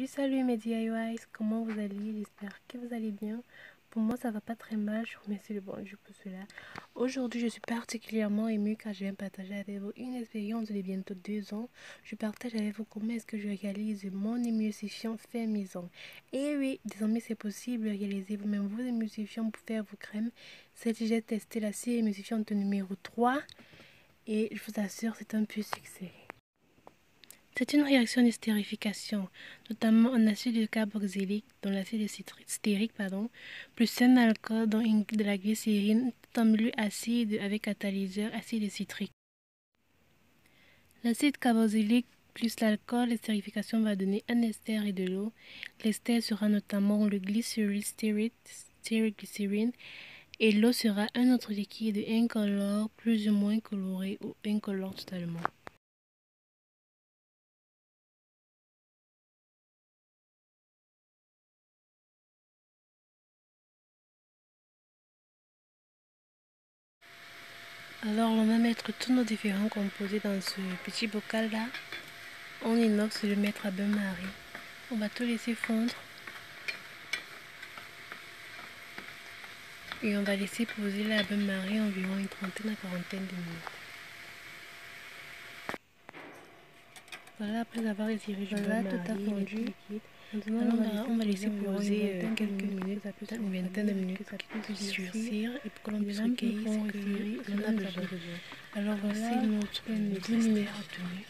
Salut mes DIYs, comment vous allez? J'espère que vous allez bien. Pour moi ça va pas très mal, je remercie le bon Dieu pour cela. Aujourd'hui je suis particulièrement émue car je viens partager avec vous une expérience de bientôt 2 ans. Je partage avec vous comment est-ce que je réalise mon émulsifiant fait maison. Et oui, désormais c'est possible de réaliser vous-même vos émulsifiants pour faire vos crèmes. Celle-ci j'ai testé la série émulsifiante numéro 3 et je vous assure c'est un pur succès. C'est une réaction de stérification, notamment en acide carboxylique, dans l'acide stérique, plus un alcool, dont de la glycérine, tout en milieu acide avec catalyseur acide citrique. L'acide carboxylique plus l'alcool, la stérification va donner un ester et de l'eau. L'ester sera notamment le glycérine, et l'eau sera un autre liquide incolore, plus ou moins coloré ou incolore totalement. Alors on va mettre tous nos différents composés dans ce petit bocal là. En inox, le mettre à bain-marie. On va tout laisser fondre. Et on va laisser poser la bain-marie environ une trentaine à quarantaine de minutes. Voilà, après avoir retiré du bain-marie, tout a fondu. Maintenant, on va laisser poser quelques minutes, peut-être une vingtaine de minutes pour qu'il puisse durcir et pour que l'on puisse recueillir ce que l'on a besoin. Alors voici notre 10 minutes obtenu.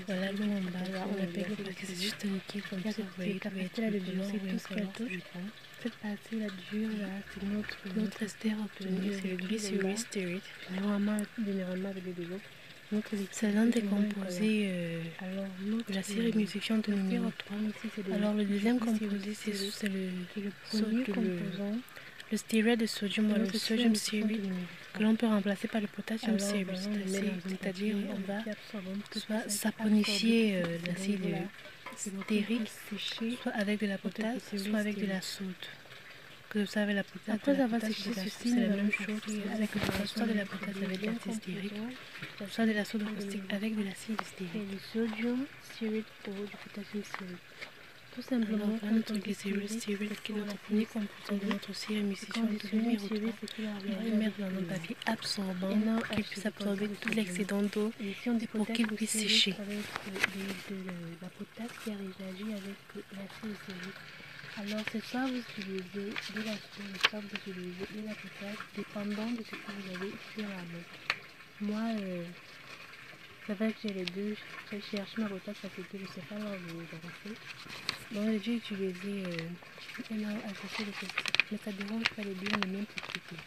Voilà l'eau en bas, là, on appelle l'eau parce que c'est juste un liquide comme ça, vous voyez, tout va être collant ou incolore. Cette partie-là dure, là, c'est notre ester obtenu, c'est le glycérine. Généralement avec de l'eau. C'est l'un des composés de la série émulsifiante numéro 3. Alors le deuxième composé, c'est le stérate de sodium ou le sodium stearate que l'on peut remplacer par le potassium stearate. C'est-à-dire on va soit saponifier l'acide stérique, soit avec de la potasse, soit avec de la soude. Que vous savez, la potasse, après avoir séché ceci, c'est la même chose avec le potasse, soit de la potasse avec de l'acide stérique, soit de la soude caustique avec de l'acide stérique. Du sodium stearate ou du potassium stearate. Tout simplement, notre glycérine stearate qui est notre premier composant de notre série émulsifiante numéro 3, on va le mettre dans un papier absorbant pour qu'il puisse absorber tout l'excédent d'eau et pour qu'il puisse sécher. La potasse qui a réagi avec l'acide stérique. Alors, c'est soit vous utilisez de la soude, soit vous utilisez de la potasse, dépendant de ce que vous avez sur la main. Moi, c'est vrai que j'ai les deux. J'ai cherché ma potasse parce que je ne sais pas là où vous avancer. Donc, j'ai utilisé un associé de ceci. Mais ça ne dérange pas les deux, mais même pour traiter.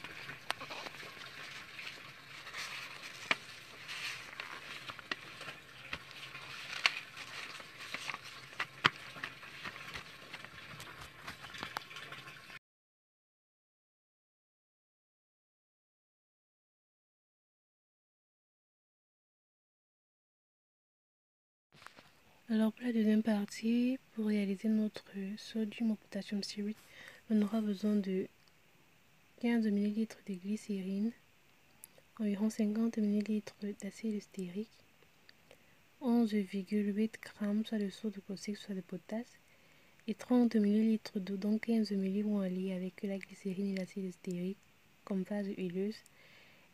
Alors pour la deuxième partie, pour réaliser notre sodium au potassium stearate, on aura besoin de 15 ml de glycérine, environ 50 ml d'acide stérique, 11,8 g soit de soude caustique soit de potasse, et 30 ml d'eau, donc 15 ml vont aller avec la glycérine et l'acide stérique comme phase huileuse,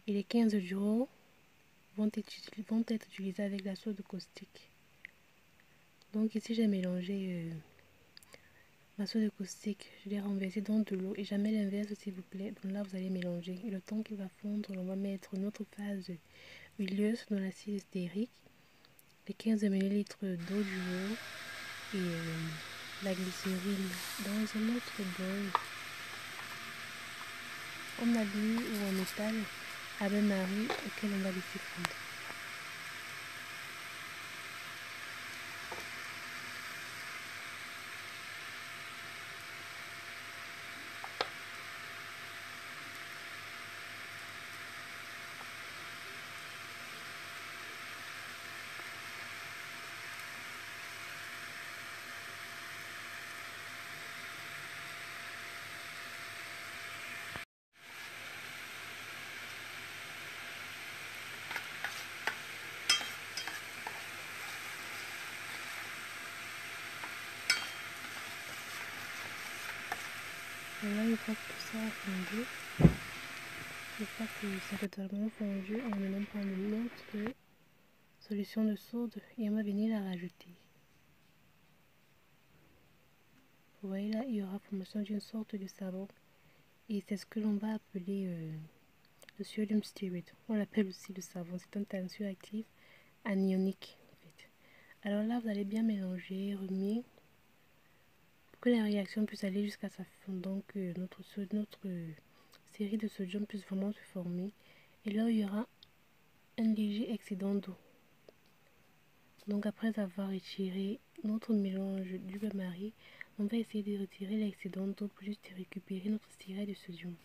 et les 15 jours vont être utilisés avec la soude caustique. Donc ici j'ai mélangé ma soude caustique, je l'ai renversée dans de l'eau et jamais l'inverse s'il vous plaît. Donc là vous allez mélanger et le temps qu'il va fondre, on va mettre notre phase huileuse dans l'acide stérique, les 15 ml d'eau du jour et la glycérine dans un autre bol en alu ou en métal à bain-marie auquel on va laisser fondre. Voilà, une fois que tout ça a fondu, une fois que c'est totalement fondu, on va maintenant prendre notre solution de soude et on va venir la rajouter. Vous voyez là, il y aura formation d'une sorte de savon et c'est ce que l'on va appeler le sodium stearate. On l'appelle aussi le savon, c'est un teinture active anionique en fait. Alors là, vous allez bien mélanger, remuer pour que la réaction puisse aller jusqu'à sa fin. Donc notre série de sodium puisse vraiment se former. Et là, il y aura un léger excédent d'eau. Donc après avoir retiré notre mélange du bain-marie, on va essayer de retirer l'excédent d'eau pour juste récupérer notre styrène de sodium.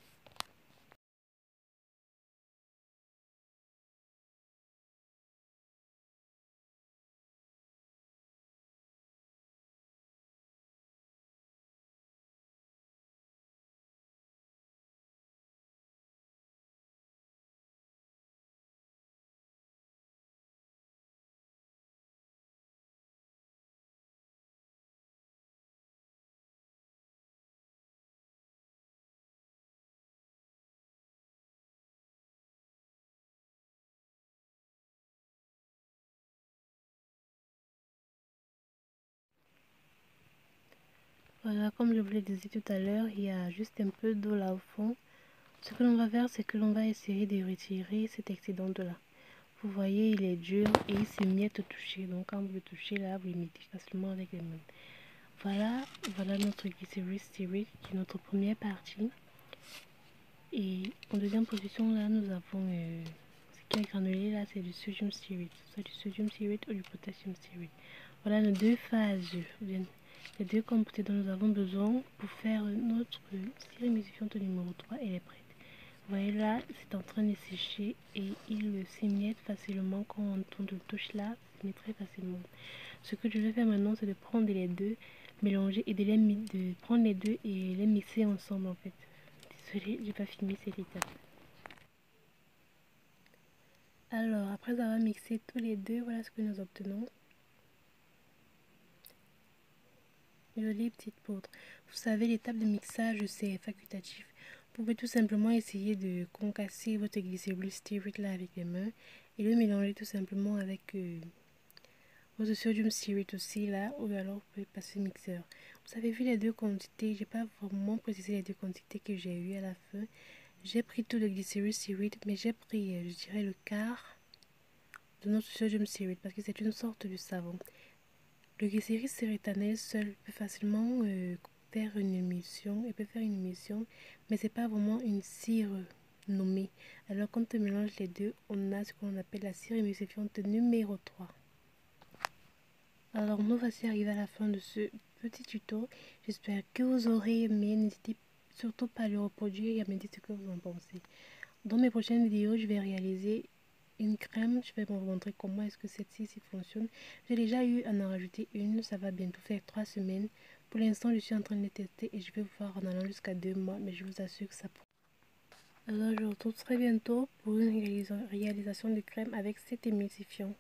Voilà, comme je vous l'ai dit tout à l'heure, il y a juste un peu d'eau là au fond. Ce que l'on va faire, c'est que l'on va essayer de retirer cet excédent d'eau là. Vous voyez, il est dur et il s'émiette au toucher. Donc quand vous le touchez là, vous l'imitez facilement avec les mains. Voilà notre glycerin stearate qui est notre première partie. Et en deuxième position là, nous avons ce qui est granulé là, c'est du sodium stearate. Soit du sodium stearate ou du potassium stearate. Voilà nos deux phases, les deux composés dont nous avons besoin pour faire notre cire émulsifiante numéro 3. Elle est prête. Vous voyez là, c'est en train de sécher et il s'émiette facilement quand on le touche là, il s'émiette très facilement. Ce que je vais faire maintenant, c'est de prendre les deux, mélanger et de prendre les deux et les mixer ensemble en fait. Désolée, j'ai pas filmé cette étape. Alors, après avoir mixé tous les deux, voilà ce que nous obtenons. Jolie petite poudre. Vous savez, l'étape de mixage, c'est facultatif. Vous pouvez tout simplement essayer de concasser votre glycérol stearate là avec les mains et le mélanger tout simplement avec votre sodium stearate aussi là, ou alors vous pouvez passer mixeur. Vous avez vu les deux quantités, j'ai pas vraiment précisé les deux quantités que j'ai eu à la fin. J'ai pris tout le glycérol stearate, mais j'ai pris, je dirais, le quart de notre sodium stearate parce que c'est une sorte de savon. Le glycérol stearatane seul peut facilement faire une émulsion, mais c'est pas vraiment une cire nommée. Alors quand on mélange les deux, on a ce qu'on appelle la cire émulsifiante numéro 3. Alors nous voici arrivés à la fin de ce petit tuto. J'espère que vous aurez aimé. N'hésitez surtout pas à le reproduire et à me dire ce que vous en pensez. Dans mes prochaines vidéos, je vais réaliser une crème. Je vais vous montrer comment est-ce que celle-ci fonctionne. J'ai déjà eu à en rajouter une. Ça va bientôt faire 3 semaines. Pour l'instant, je suis en train de les tester et je vais vous voir en allant jusqu'à 2 mois. Mais je vous assure que ça prend. Alors je vous retrouve très bientôt pour une réalisation de crème avec cet émulsifiant.